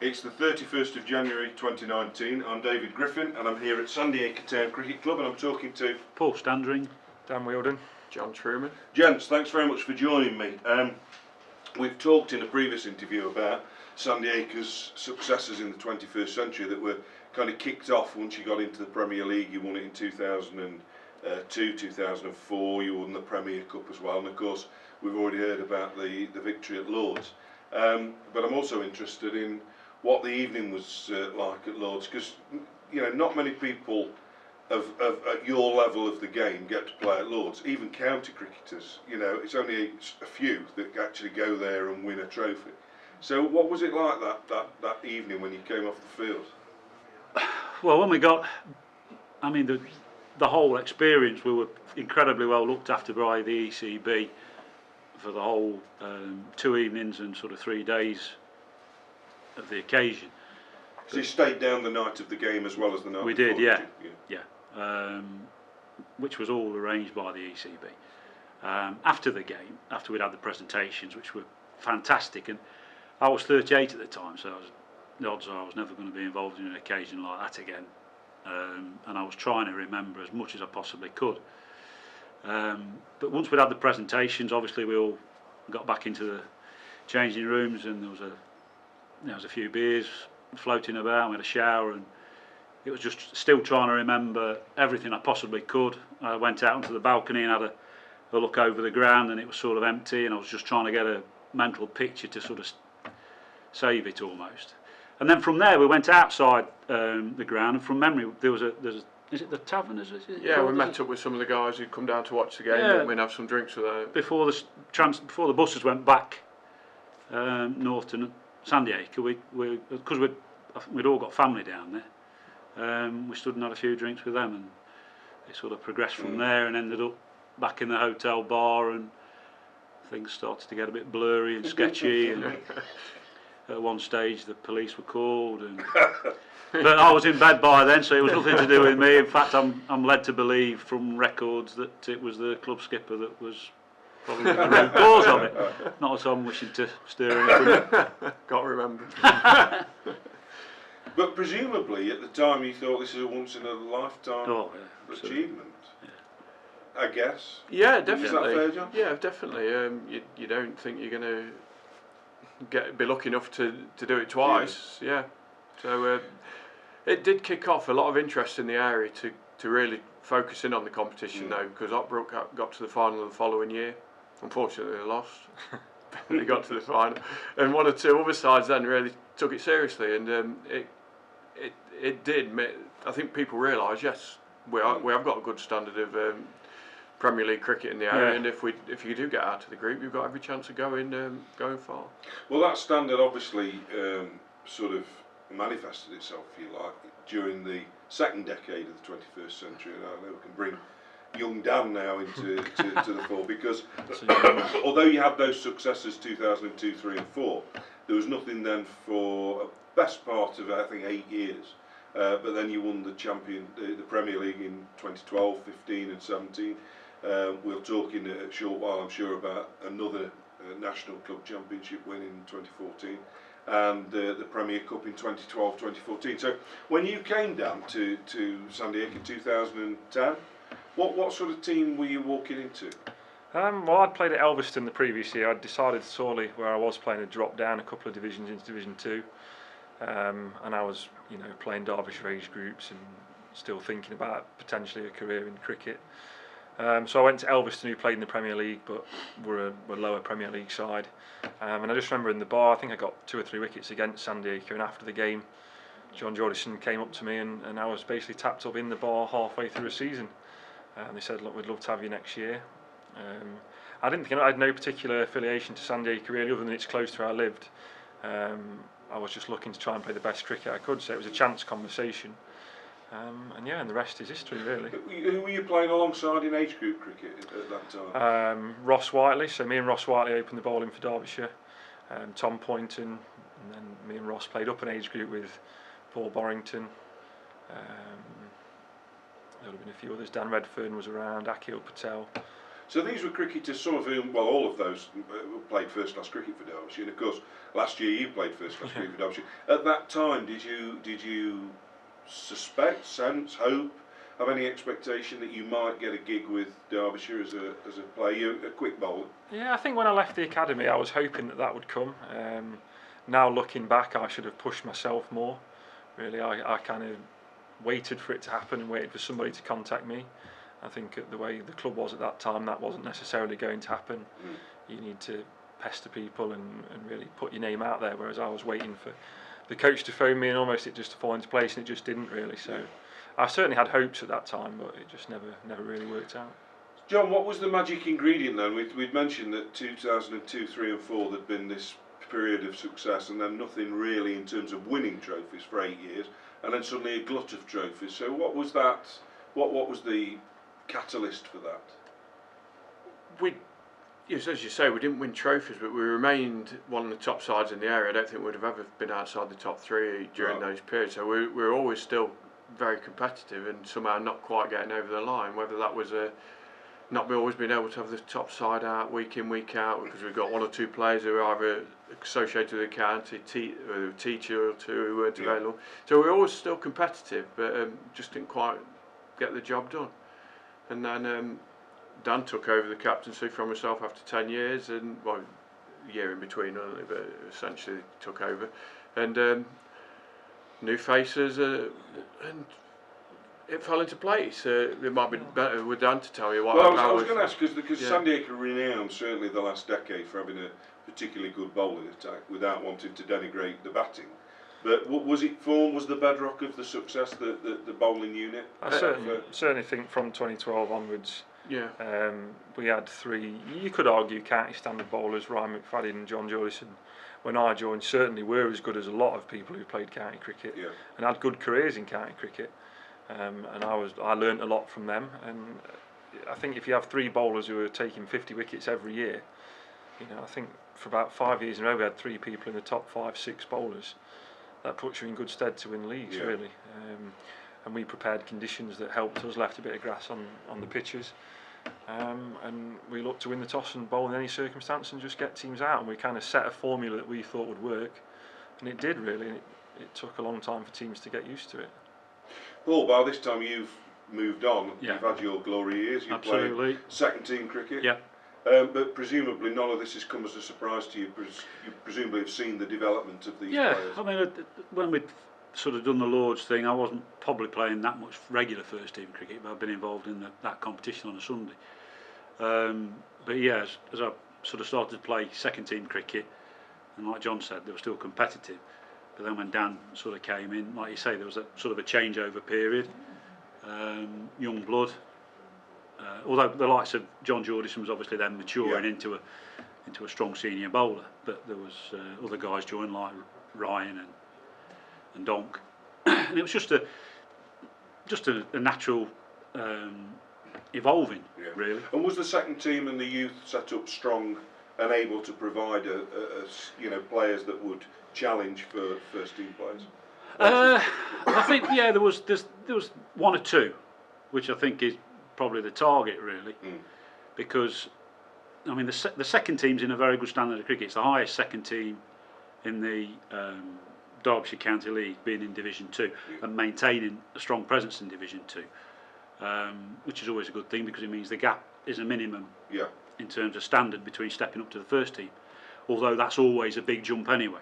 It's the 31st of January 2019. I'm David Griffin and I'm here at Sandiacre Town Cricket Club and I'm talking to Paul Standring, Dan Wheeldon, John Trueman. Gents, thanks very much for joining me. We've talked in a previous interview about Sandiacre's successes in the 21st century that were kind of kicked off once you got into the Premier League. You won it in 2002, 2004, you won the Premier Cup as well, and of course we've already heard about the victory at Lords. But I'm also interested in what the evening was like at Lords, because you know not many people at your level of the game get to play at Lords. Even county cricketers, you know, it's only a few that actually go there and win a trophy. So what was it like that evening when you came off the field? Well, when we got, I mean, the whole experience, we were incredibly well looked after by the ECB for the whole 2 evenings and sort of 3 days of the occasion. So you stayed down the night of the game as well as the night we before? did, yeah. Which was all arranged by the ECB. After the game, after we'd had the presentations, which were fantastic, and I was 38 at the time, so the odds are I was never going to be involved in an occasion like that again. And I was trying to remember as much as I possibly could. But once we'd had the presentations, obviously we all got back into the changing rooms, and there was a few beers floating about. We had a shower, and it was just still trying to remember everything I possibly could. I went out onto the balcony and had a look over the ground, and it was sort of empty, and I was just trying to get a mental picture to sort of save it almost. And then from there we went outside the ground, and from memory there's is it the tavern? Is it? Yeah, we met up with some of the guys who'd come down to watch the game. Yeah. We'd have some drinks with them. Before the buses went back north to Sandiacre, because we'd all got family down there. We stood and had a few drinks with them, and it sort of progressed from there and ended up back in the hotel bar, and things started to get a bit blurry and sketchy. And at one stage the police were called, but I was in bed by then, so it was nothing to do with me. In fact, I'm led to believe from records that it was the club skipper that was probably the root cause of it. Not that I'm wishing to stir anything. Can't remember. But presumably at the time you thought this is a once in a lifetime achievement. Yeah. I guess. Yeah, definitely. Is that fair, John? Yeah, definitely. You don't think you're going to be lucky enough to do it twice. Yeah. So it did kick off a lot of interest in the area to really focus in on the competition though, because Ockbrook got to the final the following year. Unfortunately they lost. They got to the final, and one or two other sides then really took it seriously, and it did. I think people realise, yes, we have got a good standard of Premier League cricket in the area, and if you do get out of the group, you've got every chance of going far. Well, that standard obviously sort of manifested itself, if you like, during the second decade of the 21st century. And I know we can bring young Dan now into to the fore, because although you had those successes 2002, 3 and 4, there was nothing then for a best part of I think 8 years. But then you won the Premier League in 2012, 15 and 17. We'll talk in a short while, I'm sure, about another National Club Championship win in 2014 and the Premier Cup in 2012, 2014. So when you came down to Sandiacre in 2010, what sort of team were you walking into? Well, I'd played at Elveston the previous year. I'd decided sorely where I was playing to drop down a couple of divisions into Division 2, and I was, playing Derbyshire age groups and still thinking about potentially a career in cricket. So I went to Elveston, who played in the Premier League, but were a lower Premier League side. And I just remember in the bar, I think I got 2 or 3 wickets against Sandiacre, and after the game, John Jordison came up to me, and I was basically tapped up in the bar halfway through a season. And they said, look, we'd love to have you next year. I didn't think I had no particular affiliation to Sandiacre really, other than it's close to where I lived. I was just looking to try and play the best cricket I could, so it was a chance conversation. And the rest is history really. Who were you playing alongside in age group cricket at that time? Ross Whiteley, so me and Ross Whiteley opened the bowling for Derbyshire. Tom Poynton, and then me and Ross played up an age group with Paul Borrington. There would have been a few others. Dan Redfern was around, Akhil Patel. So these were cricketers, some of whom, well, all of those played first-class cricket for Derbyshire, and of course, last year you played first-class cricket for Derbyshire. At that time, did you suspect, sense, hope, have any expectation that you might get a gig with Derbyshire as a player, a quick bowler? Yeah, I think when I left the academy, I was hoping that would come. Now looking back, I should have pushed myself more. Really, I kind of waited for it to happen and waited for somebody to contact me. I think the way the club was at that time, that wasn't necessarily going to happen. You need to pester people and really put your name out there, whereas I was waiting for the coach to phone me and almost it just to fall into place, and it just didn't really. So I certainly had hopes at that time, but it just never really worked out. John, what was the magic ingredient then? We'd mentioned that 2002, 3 and 4 there'd been this period of success, and then nothing really in terms of winning trophies for 8 years, and then suddenly a glut of trophies. So what was that? What was the catalyst for that? Yes, as you say, we didn't win trophies, but we remained one of the top sides in the area. I don't think we'd have ever been outside the top 3 during those periods. So we were always still very competitive and somehow not quite getting over the line. Whether that was not always being able to have the top side out week in, week out, because we've got 1 or 2 players who are either associated with the county, a teacher or 2 who weren't available. So we were always still competitive, but just didn't quite get the job done. And then Dan took over the captaincy from myself after 10 years, and well, a year in between, only, but essentially took over. And new faces, and it fell into place. It might be better with Dan to tell you what. Well, I was going to ask, because yeah. Sandiacre are renowned certainly the last decade for having a particularly good bowling attack, without wanting to denigrate the batting. But was the bedrock of the success, the bowling unit? I certainly think from 2012 onwards, we had 3, you could argue, county standard bowlers, Ryan McFadden and John Jordison. When I joined, certainly were as good as a lot of people who played county cricket and had good careers in county cricket. And I learnt a lot from them. And I think if you have 3 bowlers who are taking 50 wickets every year, I think for about 5 years in a row we had 3 people in the top 5, 6 bowlers. That puts you in good stead to win leagues, really. And we prepared conditions that helped us, left a bit of grass on the pitches, and we looked to win the toss and bowl in any circumstance and just get teams out. And we kind of set a formula that we thought would work, and it did really. And it took a long time for teams to get used to it. Paul, by this time you've moved on. You've had your glory years. You've played second team cricket. Yeah. But presumably none of this has come as a surprise to you. You presumably have seen the development of these players. I mean, when we'd sort of done the Lords thing, I wasn't probably playing that much regular first team cricket, but I've been involved in that competition on a Sunday. But yeah, as I sort of started to play second team cricket, and like John said, they were still competitive. But then when Dan sort of came in, like you say, there was a sort of a changeover period, young blood. Although the likes of John Jordison was obviously then maturing into a strong senior bowler, but there was other guys joined like Ryan and Donk, and it was just a natural evolving, really. And was the second team and the youth set up strong and able to provide players that would challenge for first team players? I think there was 1 or 2, which I think is probably the target, really, because I mean the second team's in a very good standard of cricket. It's the highest second team in the Derbyshire County League, being in Division 2 and maintaining a strong presence in Division 2, which is always a good thing because it means the gap is a minimum in terms of standard between stepping up to the first team, although that's always a big jump anyway.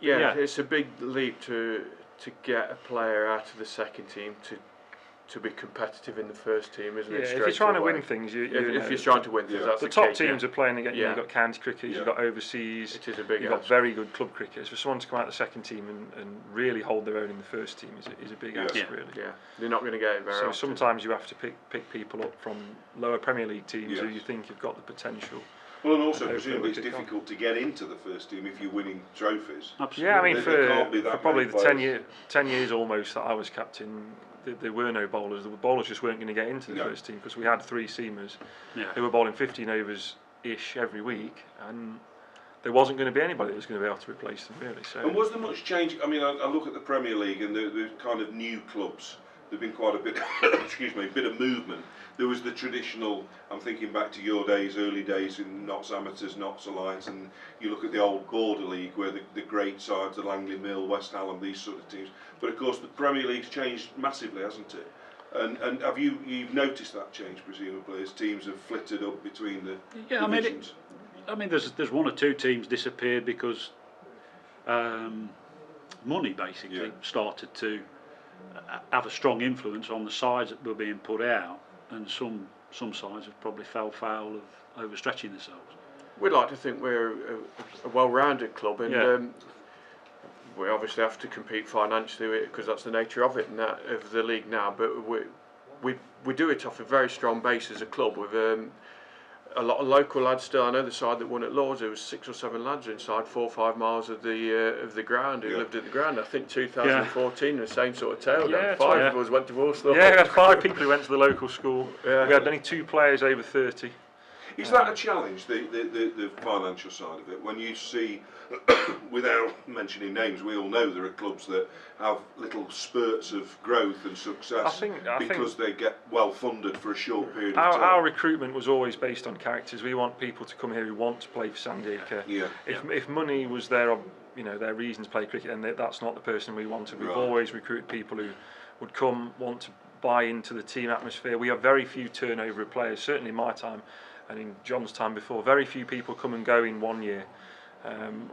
It's a big leap to get a player out of the second team to be competitive in the first team, isn't it? If you're trying to win things, if you're trying to win things, that's the top teams are playing again. You've got county cricket, you've got overseas. It is a big. You've got very good club cricketers. For someone to come out of the second team and really hold their own in the first team is a big ask, really. Yeah, they're not going to get it very often. So sometimes you have to pick people up from lower Premier League teams who you think have got the potential. Well, and also presumably it's difficult to get into the first team if you're winning trophies. Absolutely. Yeah, I mean for probably the 10 years almost that I was captain, there were no bowlers. The bowlers just weren't going to get into the first team because we had 3 seamers who were bowling 15 overs ish every week, and there wasn't going to be anybody that was going to be able to replace them, really. So. And was there much change? I mean, I look at the Premier League and the kind of new clubs there'd been quite a bit, excuse me, bit of movement. There was the traditional, I'm thinking back to your days, early days in Notts Amateurs, Notts Alliance, and you look at the old Border League where the great sides, the Langley Mill, West Hallam, these sort of teams. But of course the Premier League's changed massively, hasn't it? And have you've noticed that change presumably as teams have flitted up between the divisions? I mean, there's one or two teams disappeared because money basically started to have a strong influence on the sides that were being put out, and some sides have probably fell foul of overstretching themselves. We'd like to think we're a well-rounded club, and we obviously have to compete financially because that's the nature of it and that of the league now. But we do it off a very strong base as a club with a lot of local lads still. I know the side that won at Lords, there was 6 or 7 lads inside 4 or 5 miles of the ground who lived at the ground. I think 2014 the same sort of tale. Yeah, 5 of us went to Warsaw. Yeah, we had 5 people who went to the local school. We had only 2 players over 30. Is that a challenge, the financial side of it? When you see, without mentioning names, we all know there are clubs that have little spurts of growth and success because they get well funded for a short period of time. Our recruitment was always based on characters. We want people to come here who want to play for Sandiacre. If money was their reasons to play cricket, and that's not the person we wanted. We've always recruited people who would come, want to buy into the team atmosphere. We have very few turnover of players, certainly in my time. And in John's time before, very few people come and go in 1 year.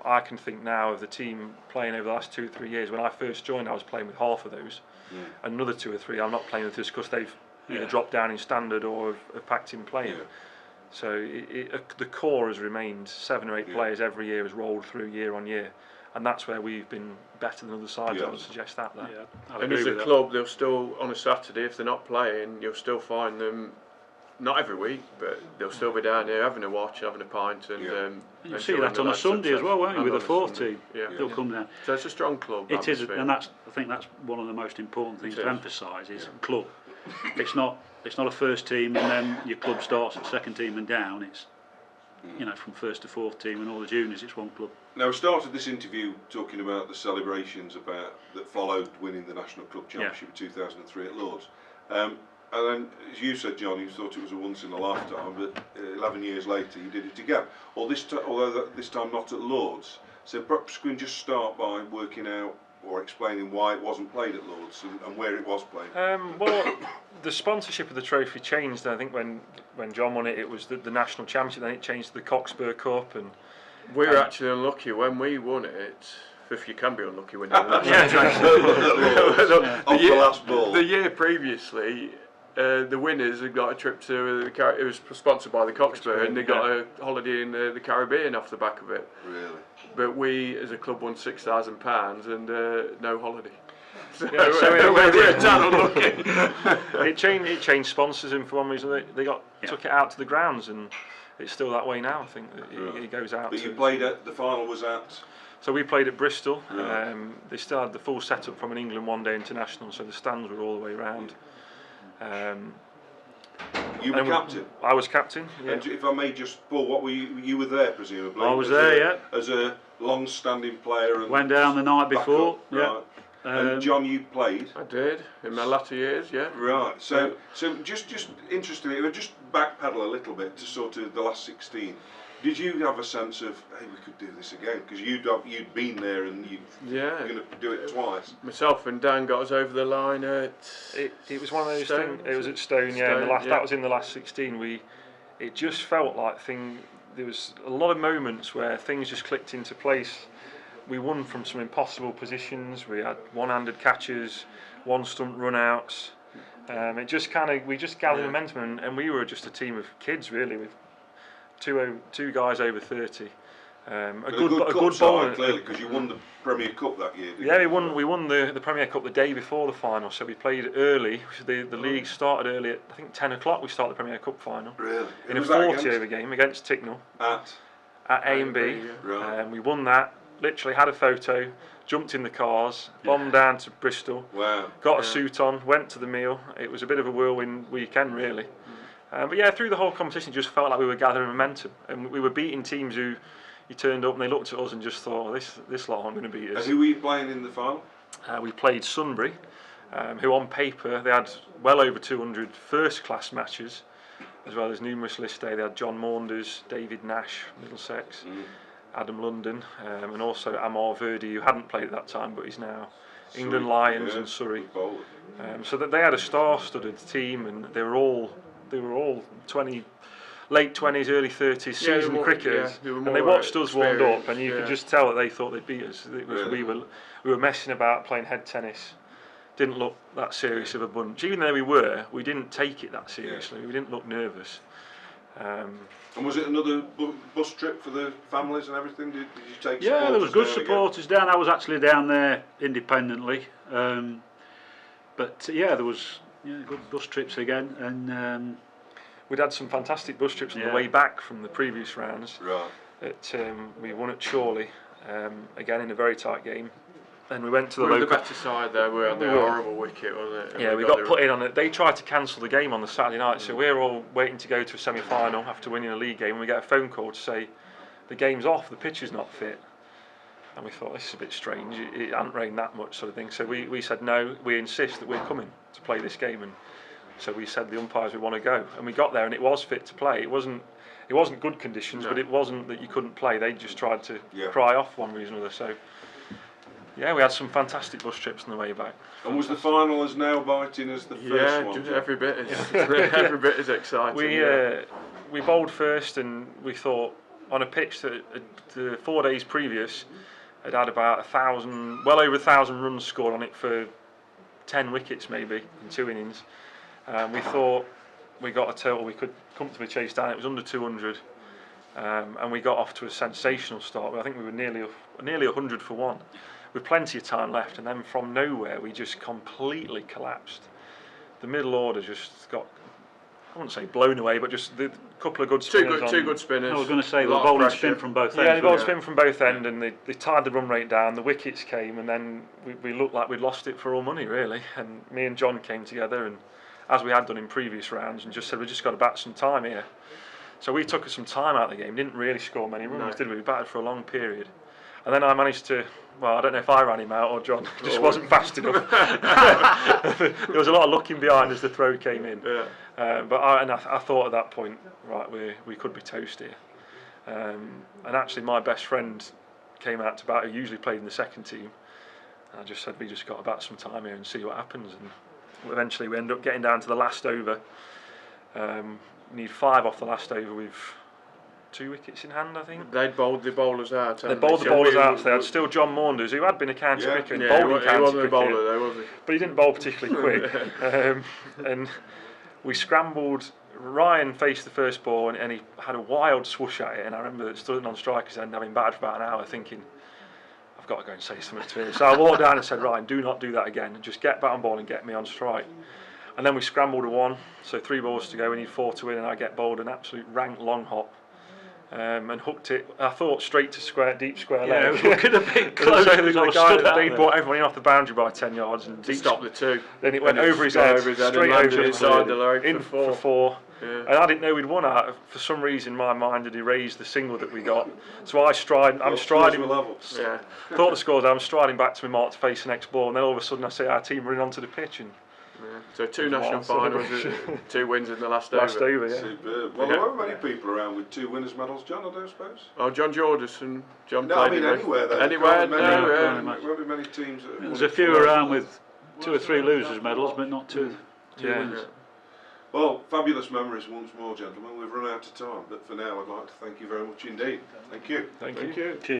I can think now of the team playing over the last 2 or 3 years. When I first joined, I was playing with half of those. Another 2 or 3 I'm not playing with just because they've either dropped down in standard or have packed in playing. So the core has remained 7 or 8 players every year, has rolled through year on year. And that's where we've been better than other sides. I would suggest that. And as a club, they'll still, on a Saturday, if they're not playing, you'll still find them. Not every week, but they'll still be down here having a watch, having a pint, and you see that on a Sunday as well, won't you? With a 4th team, they'll come down. So it's a strong club. It is, and I think that's one of the most important things to emphasise is club. It's not a first team and then your club starts at second team and down. It's from first to 4th team and all the juniors. It's one club. Now we started this interview talking about the celebrations that followed winning the National Club Championship in 2003 at Lords. And then, as you said, John, you thought it was a once in a lifetime, but 11 years later you did it again. Although this time not at Lords. So perhaps we can just start by working out or explaining why it wasn't played at Lords and where it was played. Well, the sponsorship of the trophy changed. I think when John won it, it was the national championship. Then it changed to the Cockspur Cup, and we were actually unlucky when we won it. If you can be unlucky when you win it. The last ball. The year previously. The winners had got a trip to it was sponsored by the Cockspur, and they got a holiday in the Caribbean off the back of it. Really? But we, as a club, won £6,000 and no holiday. So, we're down unlucky. It changed sponsors, and for one reason they took it out to the grounds, and it's still that way now. I think it goes out. But you played at the final was at. So we played at Bristol. Right. They still had the full setup from an England one-day international, so the stands were all the way round. You were captain. I was captain. Yeah. And if I may just, Paul, you were there presumably. I was there, as a long-standing player. And went down the night before. Right. And John, you played. I did in my latter years, yeah. Right. So just interestingly, we'll just backpedal a little bit to sort of the last 16. Did you have a sense of, hey, we could do this again? Because you'd been there and you're going to do it twice. Myself and Dan got us over the line at. It was one of those things. It was at Stone, that was in the last 16. It just felt like there was a lot of moments where things just clicked into place. We won from some impossible positions. We had one-handed catches, one-stunt run-outs. We just gathered momentum, and we were just a team of kids really with. Two guys over 30. A good side, clearly, because you won the Premier Cup that year. Didn't you? We won the Premier Cup the day before the final, so we played early. The league started early at I think 10 o'clock. We started the Premier Cup final. Really? In a 40-over game against Ticknell at A&B. Right. We won that. Literally had a photo, jumped in the cars, bombed down to Bristol. Wow. Got a suit on, went to the meal. It was a bit of a whirlwind weekend, really. But through the whole competition, it just felt like we were gathering momentum, and we were beating teams who you turned up and they looked at us and just thought, this lot aren't going to beat us. And who were you playing in the final? We played Sunbury, who on paper, they had well over 200 first-class matches, as well as numerous list A. They had John Maunders, David Nash, Middlesex, Adam London, and also Amar Verdi, who hadn't played at that time, but he's now England Lions and Surrey. So that they had a star-studded team, and they were all 20, late 20s, early 30s seasoned cricketers, and they watched us warmed up, and you could just tell that they thought they'd beat us. It was, we were messing about playing head tennis. Didn't look that serious of a bunch. Even though we didn't take it that seriously. We didn't look nervous. And was it another bus trip for the families and everything? Did you take? Yeah, there was good supporters down. I was actually down there independently, but yeah, there was good bus trips again, and we'd had some fantastic bus trips on the way back from the previous rounds. Right. We won at Chorley, again in a very tight game. Then we went to the we were local. the better side there. We had the horrible wicket, wasn't it? And Yeah, we got put in on it. They tried to cancel the game on the Saturday night, so we're all waiting to go to a semi-final after winning a league game, and we get a phone call to say the game's off, the pitch is not fit. And we thought, this is a bit strange, it hadn't rained that much, sort of thing. So we said no, we insist that we're coming to play this game, and so we said the umpires we want to go, and we got there and it was fit to play. It wasn't good conditions, but it wasn't that you couldn't play. They just tried to cry off one reason or another. So yeah, we had some fantastic bus trips on the way back. And was the final as nail biting as the first one? Yeah, every bit every bit as exciting. We bowled first, and we thought on a pitch that the 4 days previous had about 1,000, well over 1,000 runs scored on it for 10 wickets maybe in 2 innings. We thought we got a total we could comfortably chase down. It was under 200, and we got off to a sensational start. I think we were nearly 100 for one, with plenty of time left, and then from nowhere we just completely collapsed. The middle order just got, I wouldn't say blown away, but just a couple of good spinners. Two good spinners. I was going to say the bowling spin from both ends. Yeah, the bowling spin from both ends, and they tied the run rate down. The wickets came, and then we looked like we'd lost it for all money, really. And me and John came together, and as we had done in previous rounds, and just said, we just got to bat some time here. So we took some time out of the game. Didn't really score many runs, did we? We batted for a long period. And then I managed to, well, I don't know if I ran him out or John, just wasn't fast enough. There was a lot of looking behind as the throw came in. But I thought at that point, right, we could be toast here. And actually my best friend came out to bat, who usually played in the second team. And I just said, we just got to bat some time here and see what happens. And eventually we ended up getting down to the last over. Need 5 off the last over with 2 wickets in hand, I think. They'd bowled the bowlers out. They bowled the bowlers out. So they had still John Maunders, who had been a county cricketer and bowled in county wasn't cricket, a bowler though, was he? but he didn't bowl particularly quick. And we scrambled. Ryan faced the first ball, and he had a wild swoosh at it. And I remember stood on striker's end, having batted for about an hour, thinking, I've got to go and say something to him. So I walked down and said, Ryan, do not do that again. Just get back on ball and get me on strike. And then we scrambled to 1, so 3 balls to go. We need 4 to win, and I get bowled an absolute rank long hop. And hooked it, I thought, straight to deep square leg. Look at the big close. They brought everyone in off the boundary by 10 yards and To stop the 2. Then it went over his head, straight over inside the leg in for 4. And I didn't know we'd won out. For some reason, my mind had erased the single that we got. So I'm striding. Yeah. Thought the scores. I'm striding back to my mark to face the next ball, and then all of a sudden I see our team running onto the pitch, and So 2 national finals, 2 wins in the last over. Superb. Well, there weren't many people around with 2 winners' medals, John, I don't suppose. Oh, John Jordison. John No, played I mean anywhere though. Anywhere? There won't be many teams. There's a few around with 2 or 3 losers' medals, but not 2 wins. Well, fabulous memories once more, gentlemen. We've run out of time, but for now I'd like to thank you very much indeed. Thank you. Thank you. Cheers.